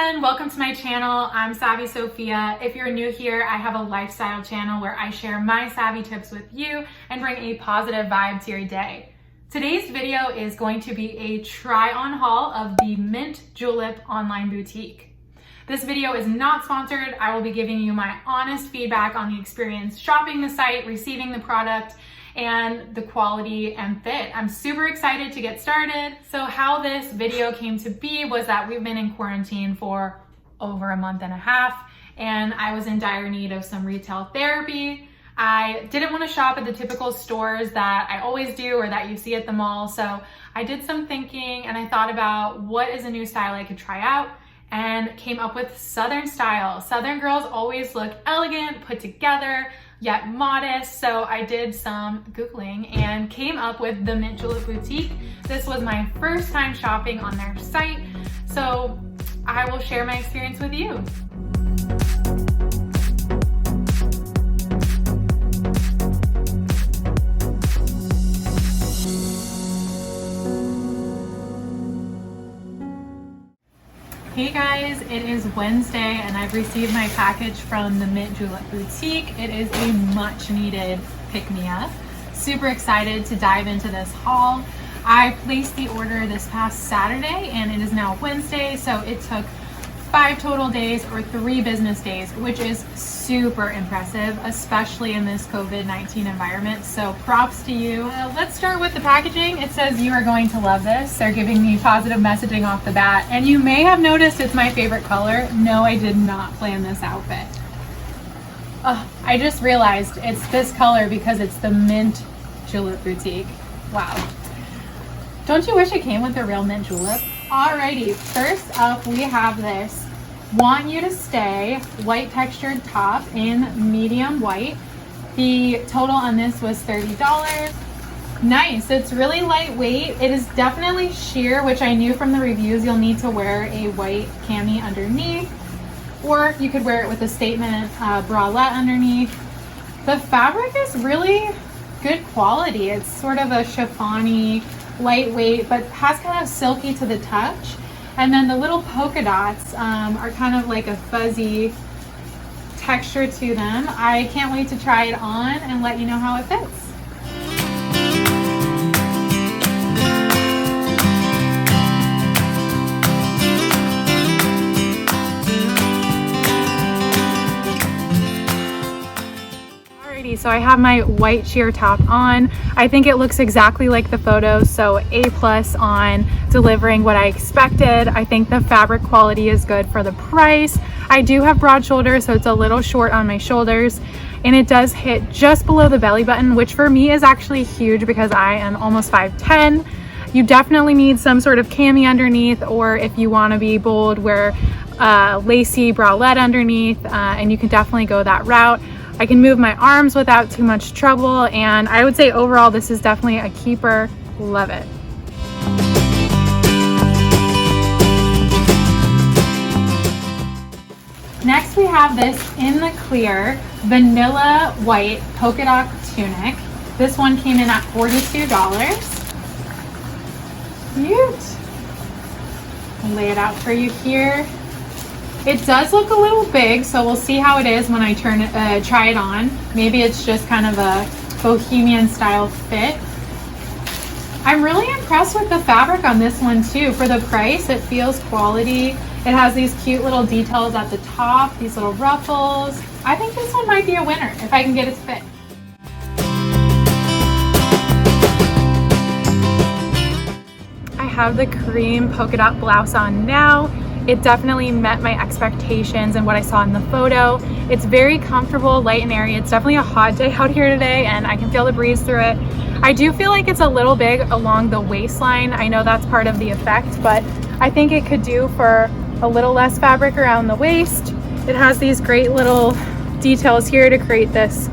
again, welcome to my channel. I'm Savvy Sophia. If you're new here, I have a lifestyle channel where I share my savvy tips with you and bring a positive vibe to your day. Today's video is going to be a try-on haul of the Mint Julep online boutique. This video is not sponsored. I will be giving you my honest feedback on the experience shopping the site, receiving the product, and the quality and fit. I'm super excited to get started. So how this video came to be was that we've been in quarantine for over a month and a half, and I was in dire need of some retail therapy. I didn't want to shop at the typical stores that I always do or that you see at the mall. So I did some thinking and I thought about what is a new style I could try out, and came up with Southern style. Southern girls always look elegant, put together, yet modest. So I did some Googling and came up with the Mint Julep Boutique. This was my first time shopping on their site, so I will share my experience with you. Hey guys, it is Wednesday and I've received my package from the Mint Julep Boutique. It is a much needed pick-me-up. Super excited to dive into this haul. I placed the order this past Saturday and it is now Wednesday, so it took 5 total days or 3 business days, which is super impressive, especially in this COVID-19 environment. So props to you. Let's start with the packaging. It says you are going to love this. They're giving me positive messaging off the bat. And you may have noticed it's my favorite color. No, I did not plan this outfit. I just realized it's this color because it's the Mint Julep Boutique. Wow. Don't you wish it came with a real mint julep? Alrighty, first up we have this Want You to Stay white textured top in medium white. The total on this was $30. Nice, it's really lightweight. It is definitely sheer, which I knew from the reviews you'll need to wear a white cami underneath, or you could wear it with a statement bralette underneath. The fabric is really good quality. It's sort of a chiffon-y, lightweight, but has kind of silky to the touch. And then the little polka dots are kind of like a fuzzy texture to them. I can't wait to try it on and let you know how it fits. So I have my white sheer top on. I think it looks exactly like the photo, so A+ on delivering what I expected. I think the fabric quality is good for the price. I do have broad shoulders, so it's a little short on my shoulders, and it does hit just below the belly button, which for me is actually huge because I am almost 5'10". You definitely need some sort of cami underneath, or if you want to be bold, wear lacy bralette underneath, and you can definitely go that route. I can move my arms without too much trouble, and I would say overall this is definitely a keeper. Love it. Next we have this in the clear vanilla white polka dot tunic. This one came in at $42. Cute. I'll lay it out for you here. It does look a little big, so we'll see how it is when I try it on. Maybe it's just kind of a bohemian style fit. I'm really impressed with the fabric on this one too. For the price, it feels quality. It has these cute little details at the top, these little ruffles. I think this one might be a winner if I can get it to fit. I have the cream polka dot blouse on now. It definitely met my expectations and what I saw in the photo. It's very comfortable, light and airy. It's definitely a hot day out here today and I can feel the breeze through it. I do feel like it's a little big along the waistline. I know that's part of the effect, but I think it could do for a little less fabric around the waist. It has these great little details here to create this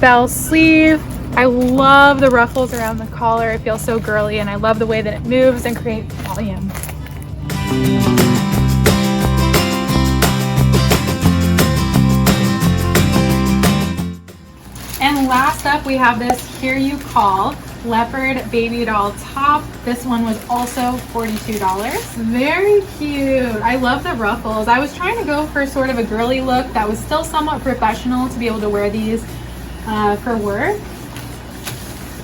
bell sleeve. I love the ruffles around the collar. It feels so girly, and I love the way that it moves and creates volume. And last up we have this Here You Call Leopard Babydoll top. This one was also $42. Very cute. I love the ruffles. I was trying to go for sort of a girly look that was still somewhat professional to be able to wear these for work.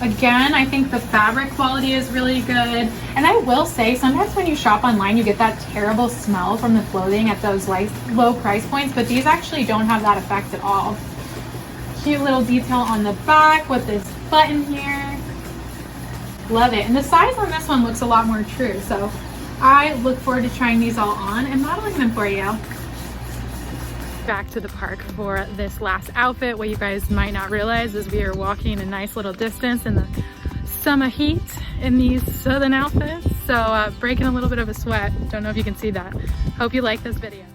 Again, I think the fabric quality is really good. And I will say, sometimes when you shop online, you get that terrible smell from the clothing at those low price points, but these actually don't have that effect at all. Cute little detail on the back with this button here. Love it. And the size on this one looks a lot more true. So I look forward to trying these all on and modeling them for you. Back to the park for this last outfit. What you guys might not realize is we are walking a nice little distance in the summer heat in these southern outfits. So breaking a little bit of a sweat. Don't know if you can see that. Hope you like this video.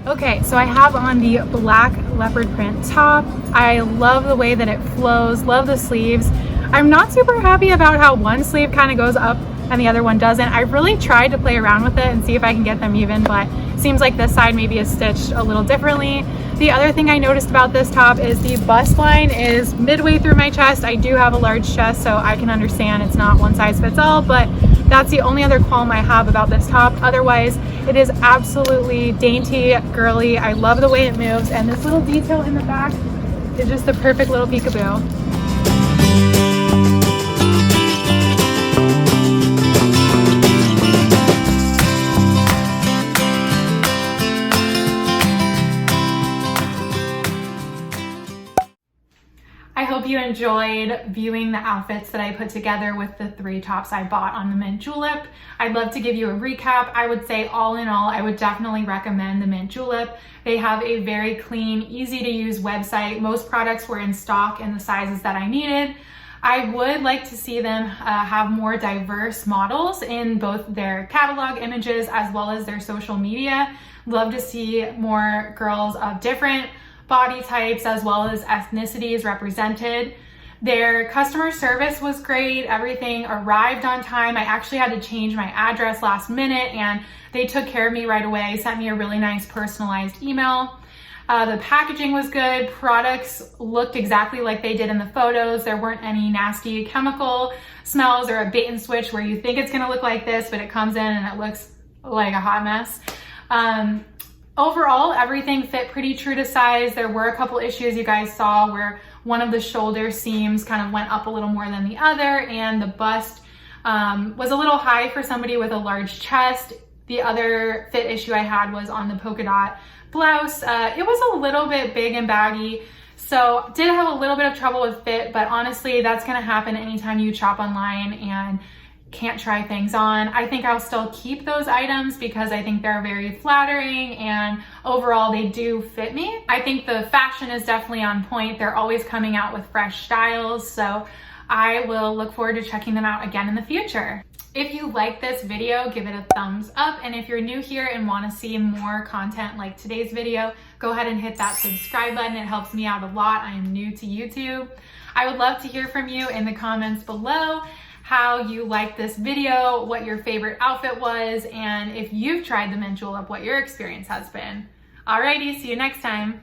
Okay, so I have on the black leopard print top. I love the way that it flows, love the sleeves. I'm not super happy about how one sleeve kind of goes up and the other one doesn't. I really tried to play around with it and see if I can get them even, but it seems like this side maybe is stitched a little differently. The other thing I noticed about this top is the bust line is midway through my chest. I do have a large chest, so I can understand it's not one size fits all, but that's the only other qualm I have about this top. Otherwise, it is absolutely dainty, girly. I love the way it moves, and this little detail in the back is just the perfect little peekaboo. I hope you enjoyed viewing the outfits that I put together with the 3 tops I bought on the Mint Julep. I'd love to give you a recap. I would say all in all, I would definitely recommend the Mint Julep. They have a very clean, easy to use website. Most products were in stock in the sizes that I needed. I would like to see them have more diverse models in both their catalog images as well as their social media. Love to see more girls of different body types as well as ethnicities represented. Their customer service was great. Everything arrived on time. I actually had to change my address last minute and they took care of me right away, sent me a really nice personalized email. The packaging was good. Products looked exactly like they did in the photos. There weren't any nasty chemical smells or a bait and switch where you think it's gonna look like this, but it comes in and it looks like a hot mess. Overall, everything fit pretty true to size. There were a couple issues you guys saw where one of the shoulder seams kind of went up a little more than the other, and the bust was a little high for somebody with a large chest. The other fit issue I had was on the polka dot blouse. It was a little bit big and baggy, so did have a little bit of trouble with fit, but honestly, that's gonna happen anytime you shop online and can't try things on. I think I'll still keep those items because I think they're very flattering and overall they do fit me. I think the fashion is definitely on point. They're always coming out with fresh styles, so I will look forward to checking them out again in the future. If you like this video, give it a thumbs up, and if you're new here and want to see more content like today's video, go ahead and hit that subscribe button. It helps me out a lot. I am new to YouTube. I would love to hear from you in the comments below how you liked this video, what your favorite outfit was, and if you've tried the Mint Julep, what your experience has been. Alrighty, see you next time.